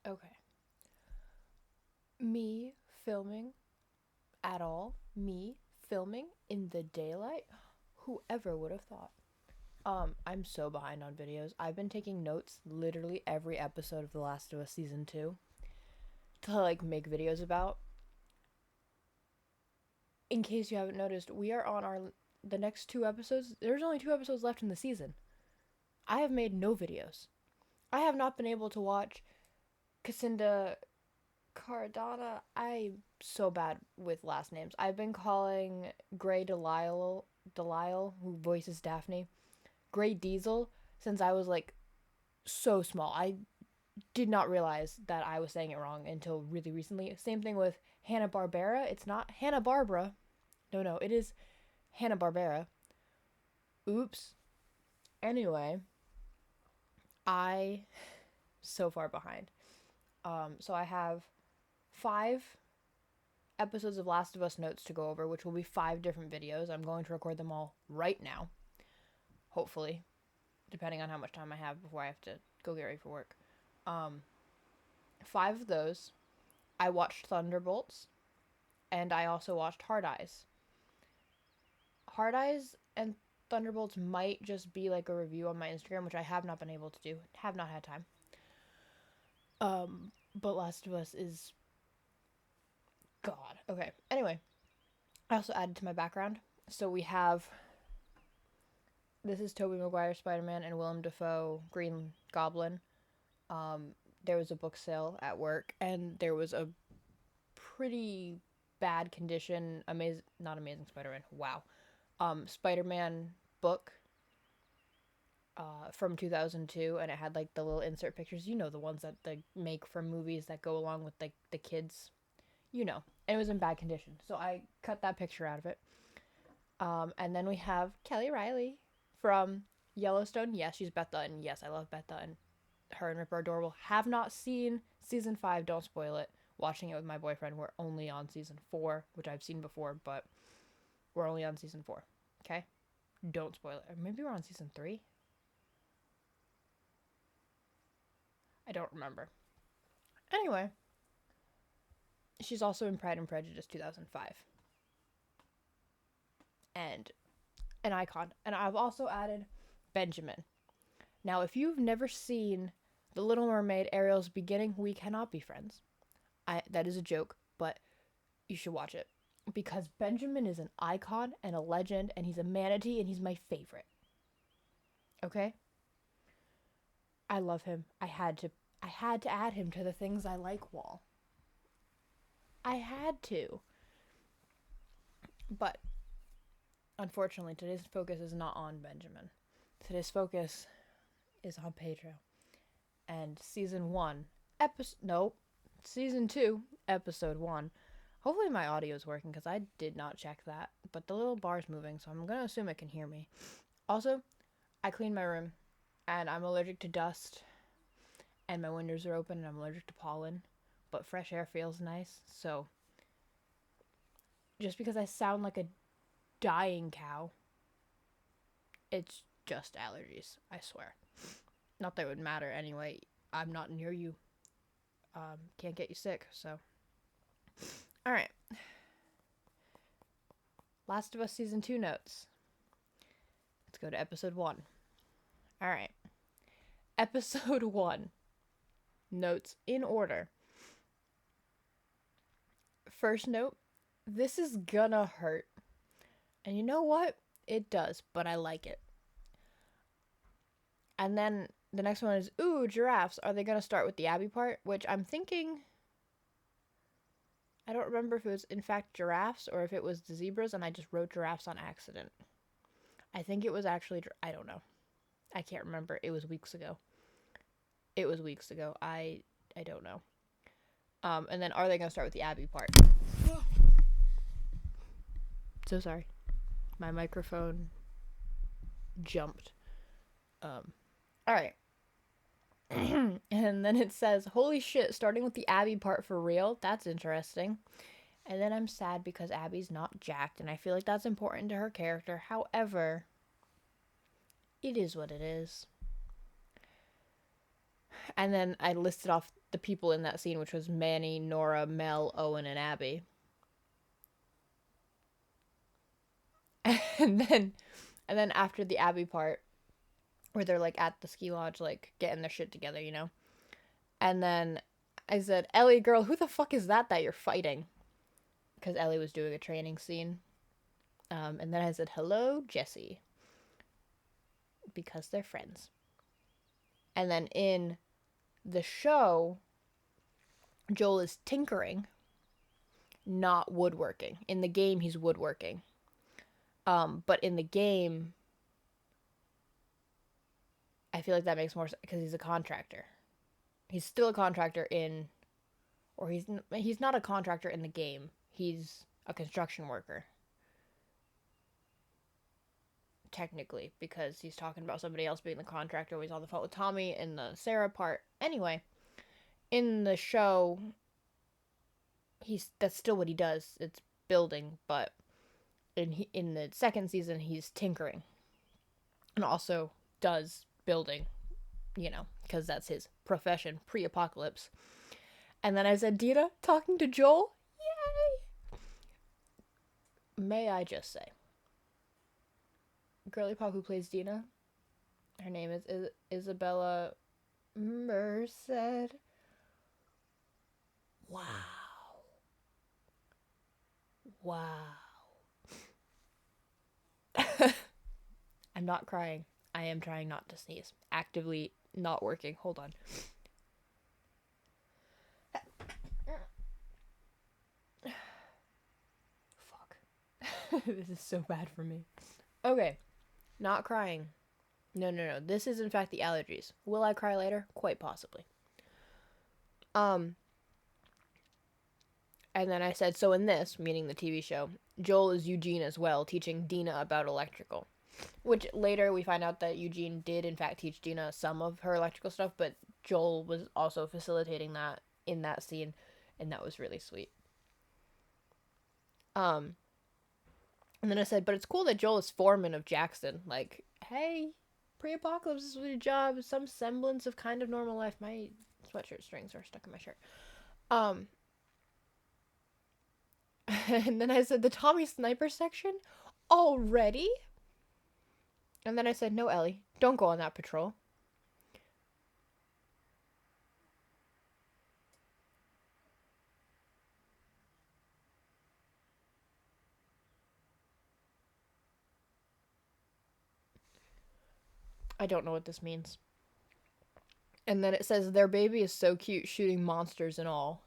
Okay. Me filming at all? Me filming in the daylight? Whoever would have thought? I'm so behind on videos. I've been taking notes literally every episode of The Last of Us season 2 to like make videos about. In case you haven't noticed, we are on our the next two episodes. There's only two episodes left in the season. I have made no videos. I have not been able to watch Cassinda Cardana. I'm so bad with last names. I've been calling Gray Delisle, who voices Daphne, Gray Diesel since I was like so small. I did not realize that I was saying it wrong until really recently. Same thing with Hanna Barbera. It's not Hanna Barbara. No, it is Hanna Barbera. Oops. Anyway, I so far behind. So I have 5 episodes of Last of Us notes to go over, which will be 5 different videos. I'm going to record them all right now, hopefully, depending on how much time I have before I have to go get ready for work. Um, 5 of those, I watched Thunderbolts, and I also watched Hard Eyes. Hard Eyes and Thunderbolts might just be like a review on my Instagram, which I have not been able to do. Have not had time. But Last of Us is God. Okay. Anyway, I also added to my background. So we have this is Tobey Maguire Spider-Man and Willem Dafoe Green Goblin. There was a book sale at work, and there was a pretty bad condition. Not Amazing Spider-Man. Wow. Spider-Man book. From 2002, and it had like the little insert pictures. You know, the ones that they make for movies that go along with like the kids. You know, and it was in bad condition. So I cut that picture out of it. And then we have Kelly Riley from Yellowstone. Yes, she's Beth Dutton. Yes, I love Beth Dutton. Her and Rip are adorable. Have not seen season 5. Don't spoil it. Watching it with my boyfriend. We're only on season 4, which I've seen before, but we're only on season 4. Okay? Don't spoil it. Or maybe we're on season 3. I don't remember. Anyway, she's also in Pride and Prejudice 2005. And an icon. And I've also added Benjamin. Now, if you've never seen The Little Mermaid Ariel's beginning, we cannot be friends. That is a joke, but you should watch it because Benjamin is an icon and a legend, and he's a manatee, and he's my favorite. Okay, I love him. I had to add him to the things I like wall. I had to, but unfortunately, today's focus is not on Benjamin. Today's focus is on Pedro, and season 1, season 2, episode 1. Hopefully my audio is working because I did not check that, but the little bar's moving, so I'm gonna assume it can hear me. Also, I cleaned my room, and I'm allergic to dust, and my windows are open, and I'm allergic to pollen, but fresh air feels nice, so just because I sound like a dying cow, it's just allergies, I swear. Not that it would matter anyway. I'm not near you. Can't get you sick, so. Alright. Last of Us Season 2 notes. Let's go to episode 1. Alright. Episode 1. Notes in order. First note, this is gonna hurt. And you know what? It does, but I like it. And then the next one is, ooh, giraffes. Are they gonna start with the Abby part? Which I'm thinking, I don't remember if it was in fact giraffes or if it was the zebras and I just wrote giraffes on accident. I think it was actually, I don't know. I can't remember. It was weeks ago. I don't know. And then are they going to start with the Abby part? So sorry. My microphone jumped. Alright. And then it says, holy shit, starting with the Abby part for real? That's interesting. And then I'm sad because Abby's not jacked, and I feel like that's important to her character. However, it is what it is. And then I listed off the people in that scene, which was Manny, Nora, Mel, Owen, and Abby. And then after the Abby part, where they're like at the ski lodge, like getting their shit together, you know? And then I said, Ellie, girl, who the fuck is that you're fighting? Because Ellie was doing a training scene. And then I said, hello, Jesse. Because they're friends. And then in the show, Joel is tinkering, not woodworking. In the game, he's woodworking. But in the game, I feel like that makes more sense because he's a contractor. He's still a contractor or he's not a contractor in the game. He's a construction worker. Technically, because he's talking about somebody else being the contractor when he's on the phone with Tommy in the Sarah part. Anyway, in the show, that's still what he does. It's building, but in the second season, he's tinkering. And also does building, you know, because that's his profession, pre-apocalypse. And then I said, Dina, talking to Joel? Yay! May I just say, girly pop who plays Dina, her name is Isabella Merced. Wow. I'm not crying. I am trying not to sneeze. Actively not working. Hold on. Fuck. This is so bad for me. Okay. Not crying. No. This is in fact the allergies. Will I cry later? Quite possibly. And then I said, so in this, meaning the TV show, Joel is Eugene as well, teaching Dina about electrical. Which later we find out that Eugene did in fact teach Dina some of her electrical stuff, but Joel was also facilitating that in that scene, and that was really sweet. And then I said, but it's cool that Joel is foreman of Jackson. Like, hey, pre-apocalypse is a job, some semblance of kind of normal life. My sweatshirt strings are stuck in my shirt. And then I said, the Tommy sniper section? Already? And then I said, no, Ellie, don't go on that patrol. I don't know what this means. And then it says, their baby is so cute, shooting monsters and all.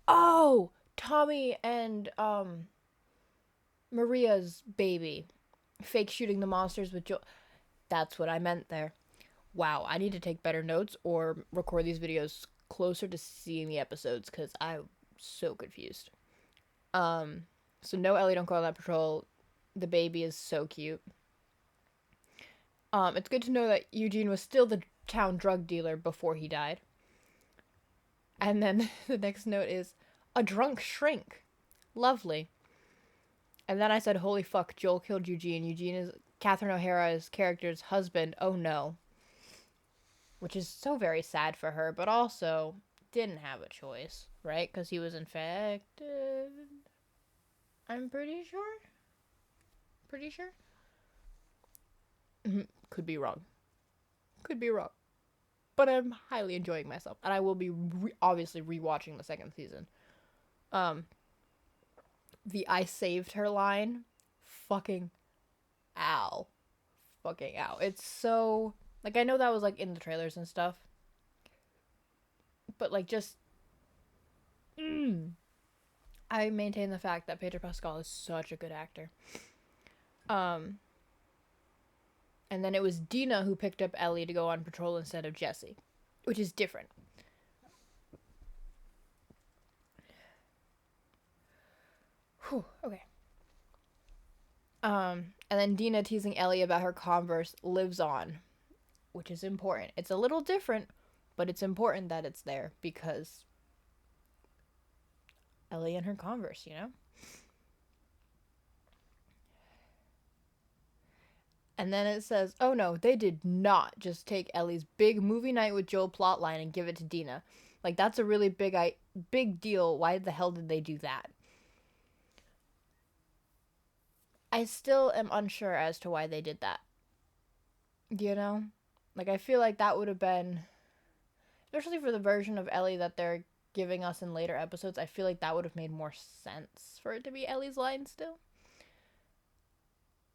Oh! Tommy and, Maria's baby. Fake shooting the monsters with Joel. That's what I meant there. Wow, I need to take better notes or record these videos closer to seeing the episodes because I'm so confused. So no, Ellie, don't go on that patrol. The baby is so cute. It's good to know that Eugene was still the town drug dealer before he died. And then the next note is, a drunk shrink. Lovely. And then I said, holy fuck, Joel killed Eugene. Eugene is Catherine O'Hara's character's husband. Oh no. Which is so very sad for her, but also didn't have a choice, right? Because he was infected. I'm pretty sure. Could be wrong. But I'm highly enjoying myself. And I will be obviously rewatching the second season. The I saved her line. Fucking ow. It's so... Like, I know that was, like, in the trailers and stuff. But, like, just... I maintain the fact that Pedro Pascal is such a good actor. And then it was Dina who picked up Ellie to go on patrol instead of Jesse. Which is different. Whew, okay. And then Dina teasing Ellie about her Converse lives on. Which is important. It's a little different, but it's important that it's there because Ellie and her Converse, you know? And then it says, oh no, they did not just take Ellie's big movie night with Joel plotline and give it to Dina. Like, that's a really big deal. Why the hell did they do that? I still am unsure as to why they did that. You know? Like, I feel like that would have been, especially for the version of Ellie that they're giving us in later episodes, I feel like that would have made more sense for it to be Ellie's line still.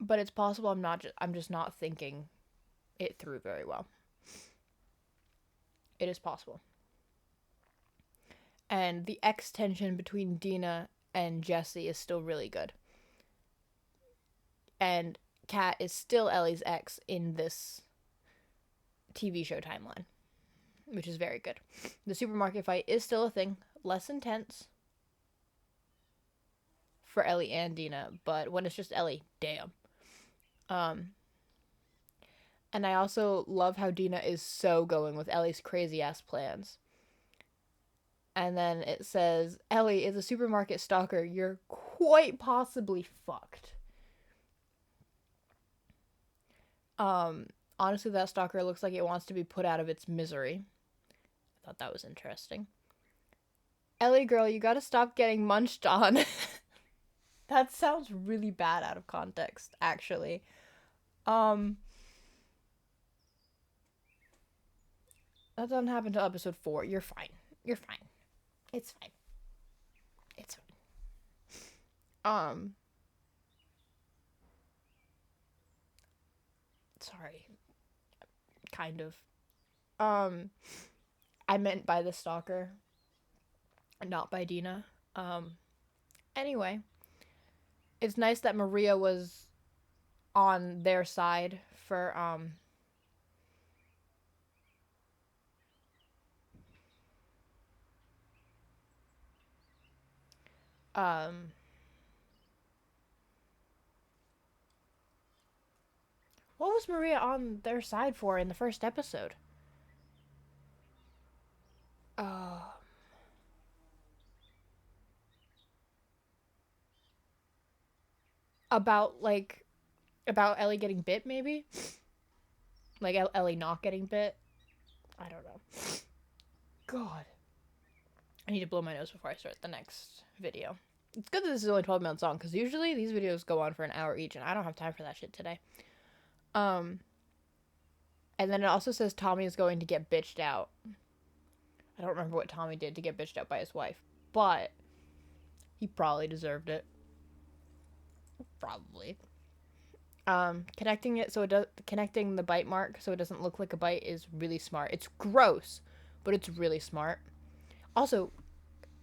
But it's possible I'm just not thinking it through very well. It is possible. And the X tension between Dina and Jesse is still really good. And Kat is still Ellie's ex in this TV show timeline, which is very good. The supermarket fight is still a thing, less intense for Ellie and Dina, but when it's just Ellie, damn. And I also love how Dina is so going with Ellie's crazy ass plans. And then it says, Ellie is a supermarket stalker. You're quite possibly fucked. Honestly, that stalker looks like it wants to be put out of its misery. I thought that was interesting. Ellie girl, you gotta stop getting munched on. That sounds really bad out of context, actually. That doesn't happen until episode 4. You're fine. You're fine. It's fine. It's fine. Sorry. Kind of. I meant by the stalker, not by Dina. Anyway, it's nice that Maria was on their side for, what was Maria on their side for in the first episode? About Ellie getting bit, maybe? Like Ellie not getting bit? I don't know. God. I need to blow my nose before I start the next video. It's good that this is only 12 minutes long, because usually these videos go on for an hour each, and I don't have time for that shit today. And then it also says Tommy is going to get bitched out. I don't remember what Tommy did to get bitched out by his wife, but he probably deserved it. Probably. Connecting the bite mark so it doesn't look like a bite is really smart. It's gross, but it's really smart. Also,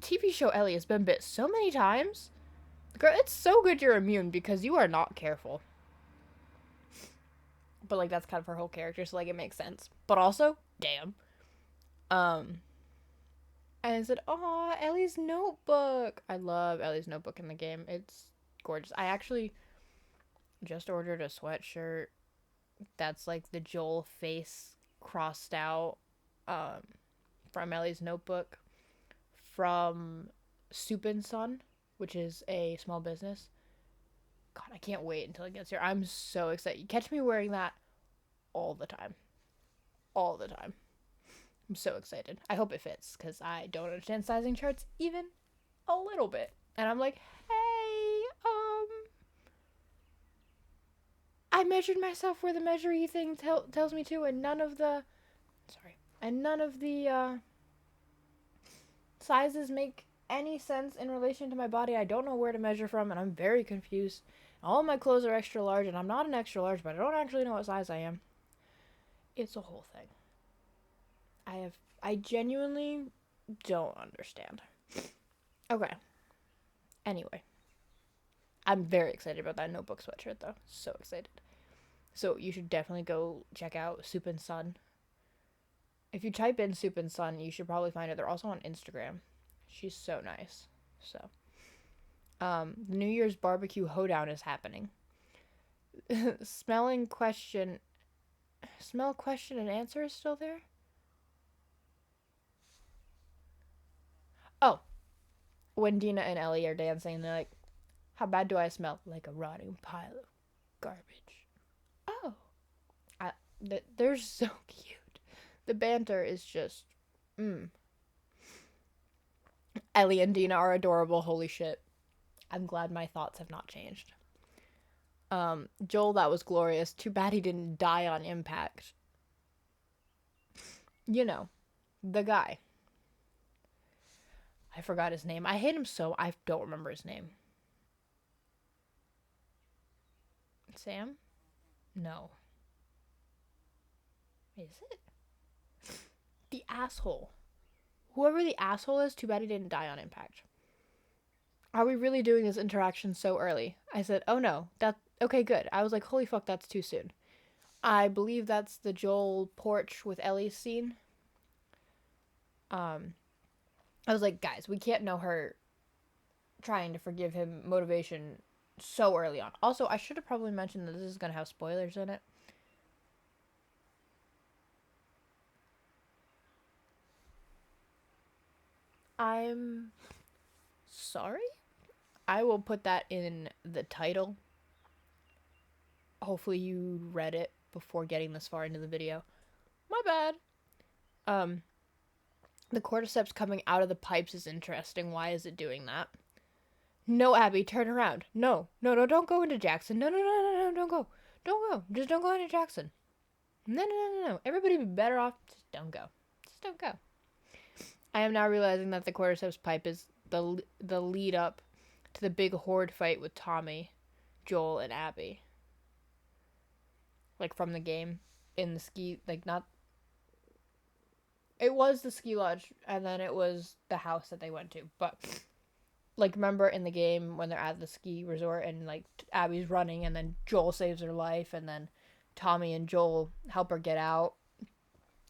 TV show Ellie has been bit so many times. Girl, it's so good you're immune because you are not careful. But like that's kind of her whole character, so like it makes sense. But also, damn. And I said, "Oh, Ellie's notebook." I love Ellie's notebook in the game. It's gorgeous. I actually just ordered a sweatshirt that's like the Joel face crossed out from Ellie's notebook from Soup and Son, which is a small business. God, I can't wait until it gets here. I'm so excited. You catch me wearing that all the time. All the time. I'm so excited. I hope it fits, because I don't understand sizing charts even a little bit. And I'm like, hey, I measured myself where the measuring thing tells me to, and none of the sizes make any sense in relation to my body. I don't know where to measure from, and I'm very confused. All my clothes are extra large, and I'm not an extra large, but I don't actually know what size I am. It's a whole thing. I genuinely don't understand. Okay. Anyway. I'm very excited about that notebook sweatshirt, though. So excited. So you should definitely go check out Soup and Son. If you type in Soup and Son, you should probably find her. They're also on Instagram. She's so nice. So, the New Year's barbecue hoedown is happening. Smell question and answer is still there? Oh. When Dina and Ellie are dancing, they're like, how bad do I smell? Like a rotting pile of garbage. Oh. They're so cute. The banter is just, mm. Ellie and Dina are adorable. Holy shit. I'm glad my thoughts have not changed. Joel, that was glorious. Too bad he didn't die on impact. You know, the guy. I forgot his name. I hate him so. I don't remember his name. Sam? No. Is it? The asshole. Whoever the asshole is, too bad he didn't die on impact. Are we really doing this interaction so early? I said, oh no. Okay, good. I was like, holy fuck, that's too soon. I believe that's the Joel porch with Ellie scene. I was like, guys, we can't know her trying to forgive him motivation so early on. Also, I should have probably mentioned that this is going to have spoilers in it. I'm sorry? I will put that in the title. Hopefully you read it before getting this far into the video. My bad. The cordyceps coming out of the pipes is interesting. Why is it doing that? No, Abby, turn around. No, don't go into Jackson. No, don't go. Don't go. Just don't go into Jackson. No. Everybody be better off. Just don't go. Just don't go. I am now realizing that the cordyceps pipe is the lead up to the big horde fight with Tommy, Joel, and Abby. Like from the game in the ski, like not. It was the ski lodge, and then it was the house that they went to. But like, remember in the game when they're at the ski resort and like Abby's running, and then Joel saves her life, and then Tommy and Joel help her get out,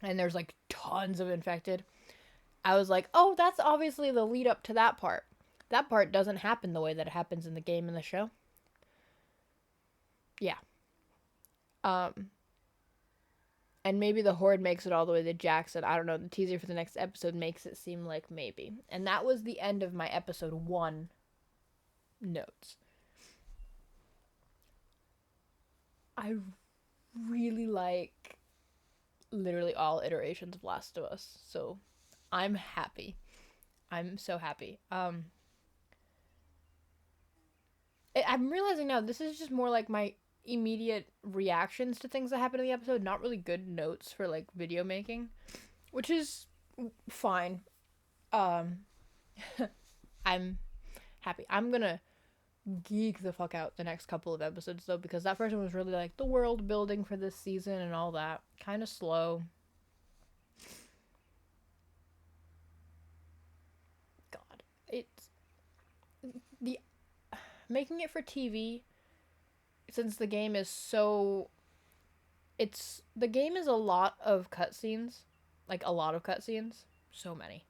and there's like tons of infected. I was like, oh, that's obviously the lead up to that part. That part doesn't happen the way that it happens in the game and the show. Yeah. And maybe the horde makes it all the way to Jackson. I don't know. The teaser for the next episode makes it seem like maybe. And that was the end of my episode 1 notes. I really like literally all iterations of Last of Us. So I'm happy. I'm so happy. I'm realizing now this is just more like my immediate reactions to things that happen in the episode, not really good notes for like video making, which is fine. I'm happy. I'm gonna geek the fuck out the next couple of episodes though, because that first one was really like the world building for this season and all that. Kind of slow. God, it's the making it for TV, since the game is so, the game is a lot of cutscenes, like a lot of cutscenes, so many,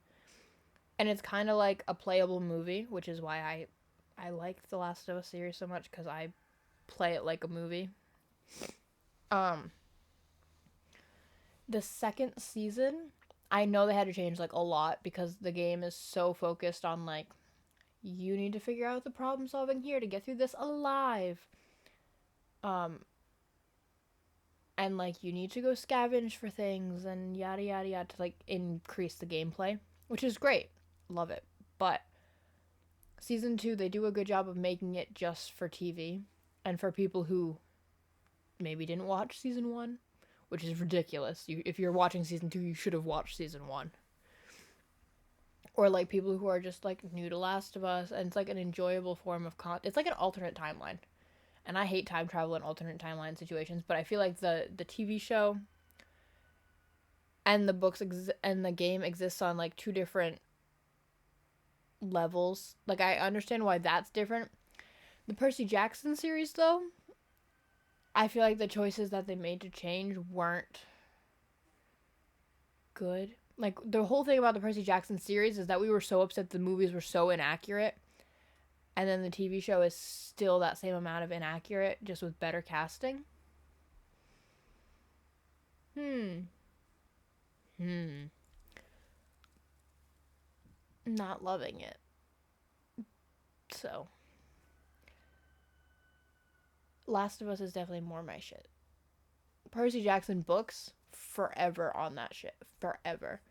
and it's kind of like a playable movie, which is why I like the Last of Us series so much, because I play it like a movie. The second season, I know they had to change like a lot because the game is so focused on like, you need to figure out the problem solving here to get through this alive. And like you need to go scavenge for things and yada yada yada to like increase the gameplay, which is great. Love it. But season 2, they do a good job of making it just for TV and for people who maybe didn't watch season 1, which is ridiculous. If you're watching season 2, you should have watched season 1. Or like people who are just like new to Last of Us, and it's like an enjoyable form of content. It's like an alternate timeline. And I hate time travel and alternate timeline situations, but I feel like the TV show and the books and the game exists on like 2 different levels. Like I understand why that's different. The Percy Jackson series though, I feel like the choices that they made to change weren't good. Like the whole thing about the Percy Jackson series is that we were so upset the movies were so inaccurate. And then the TV show is still that same amount of inaccurate, just with better casting. Not loving it. So, Last of Us is definitely more my shit. Percy Jackson books, forever on that shit. Forever.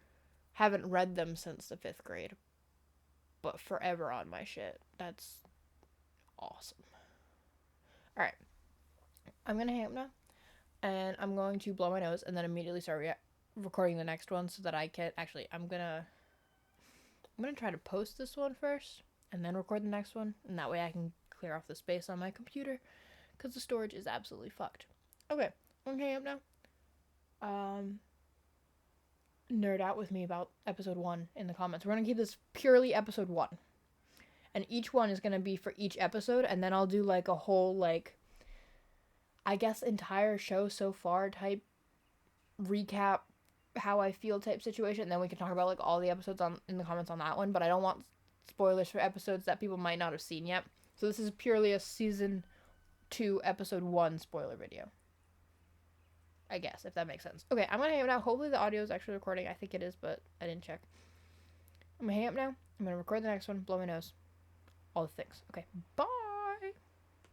Haven't read them since the 5th grade, but forever on my shit. That's awesome. Alright. I'm gonna hang up now, and I'm going to blow my nose and then immediately start recording the next one so that I can... Actually, I'm gonna try to post this one first and then record the next one, and that way I can clear off the space on my computer because the storage is absolutely fucked. Okay, I'm hang up now. Nerd out with me about episode 1 in the comments. We're gonna keep this purely episode 1, and each one is gonna be for each episode, and then I'll do like a whole, like, I guess entire show so far type recap, how I feel type situation, and then we can talk about like all the episodes in the comments on that one. But I don't want spoilers for episodes that people might not have seen yet, so this is purely a season 2 episode 1 spoiler video, I guess, if that makes sense. Okay, I'm gonna hang up now. Hopefully the audio is actually recording. I think it is, but I didn't check. I'm gonna hang up now. I'm gonna record the next one, blow my nose, all the things. Okay, bye.